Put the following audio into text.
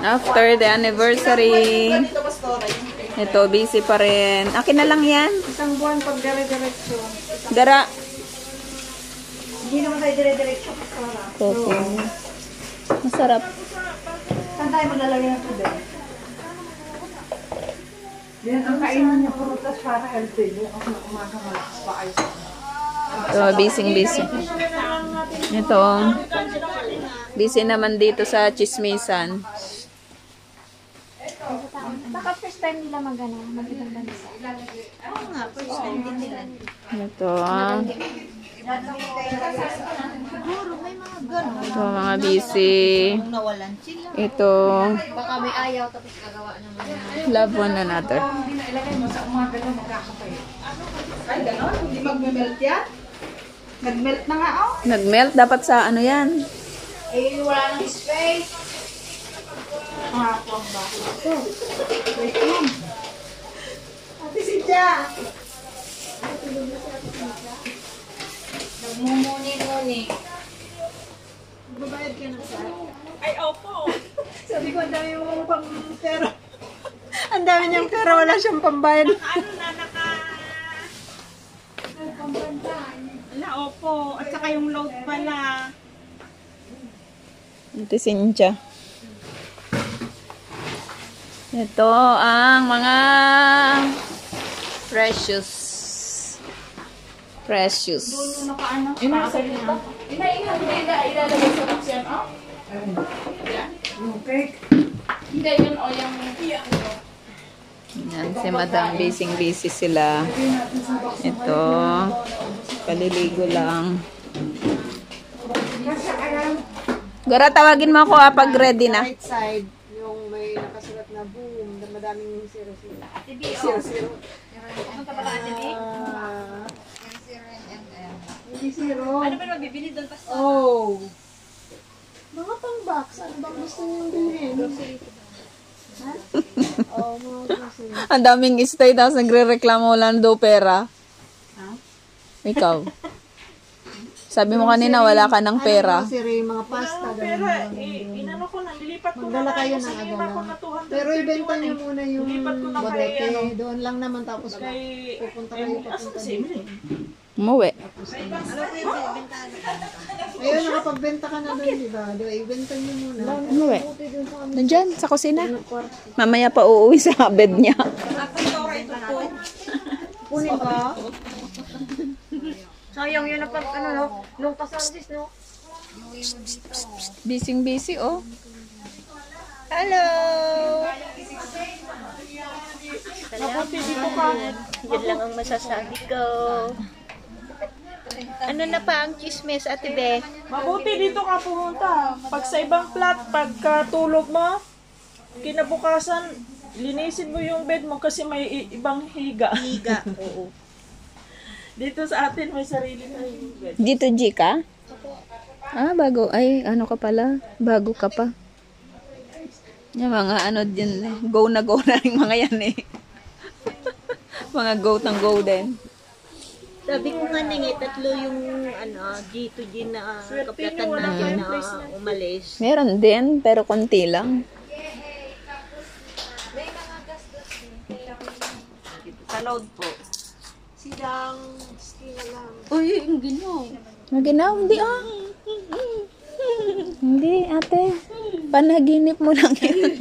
After the anniversary. Ito, busy pa rin. Akin na lang yan. Isang buwan pag dire-diretso. Dara. Hindi naman tayo dire-diretso. Coco. Masarap. Saan tayo maglalagay ng tubig? Yan ang kainan niya prutas para healthy. Bukas na umaga malakas pa ay. Ito, busy. Ito. Busy naman dito sa chismisan. Baka first time nila mag-ibang bansa. Oo nga, first time din nila. Ito. Siguro may mga gano'n. Ito, mga busy. Kung nawalan sila. Ito. Baka may ayaw tapos kagawa naman. Love one another. Ilagay mo sa umaga na magkakapay. Ay, gano'n? Hindi mag-melt yan? Nag-melt na nga, oh. Nag-melt. Dapat sa ano yan? Eh, wala nang space. Ang ba? Wait lang. Ate Sidya! Nagmumuni-muni. Babayad ka na sa? Ay, opo. Sabi ko, ang dami yung pera. Ang dami niyang pera, wala siyang pambayad. Ano na, Wala, opo. At saka yung load pala. Ito Cynthia. Ito ang mga precious. Inasa dito? Ilalagay sa box yan, oh? Yung cake. Hindi, yun, o yung... Yan, si Madam, busy sila. Ito, paliligo lang. Gara, tawagin mo ako pag ready na. Right side, yung may nakasulat na boom, madaming zero-zero. Punta pala Ate B? Hindi zero. Ano ba mabibili doon pa sa... Oh. Mga pang-box, ano bang gusto niyong bilhin? Ha? Oh, mga grocery. Ang daming stay, tapos nagre-reklamo lang daw pera. Ha? Ikaw. Sabi mo kanina, wala ka ng pera. Ano grocery, mga pasta. Pera, inano ko na, nilipat ko Magdala na kayo yung ng sa agala. ko na 231 Pero ibenta niyo muna yung Nilipat ko na kay, bote. ano, Doon lang naman tapos kay, pupunta kayo papunta dito. Umuwi. Ayun, nakapagbenta ka na doon, di ba? Doon, ibenta niyo muna. Umuwi. Buti doon sa kami. Nandyan, sa kusina. Ng kwarto. Mamaya pa uuwi sa bed niya. Kunin ba? Sayang yun na pag, ano, no? Nung kasansis, no? Busy, oh. Hello! mabuti dito ka. Yun lang ang masasabi ko. Ano na pa ang chismes, Ate Be? Mabuti dito ka pumunta. Pag sa ibang flat, pagkatulog mo, kinabukasan, linisin mo yung bed mo kasi may ibang higa. Higa, oo. Dito sa atin, may sarili na yung bed. Dito, G ka? Ah, bago. Ay, ano ka pala? Bago ka pa. Yung mga ano din, go na yung mga yan eh. Mga go din. Sabi ko nga nang tatlo yung ano, G to G na kaplatan natin na umalis. Meron din, pero konti lang. Sa load po. Sidang, skin lang. Uy, yung ginaw. Naginaw? Hindi ah. Hindi, ate. Panaginip mo lang yun.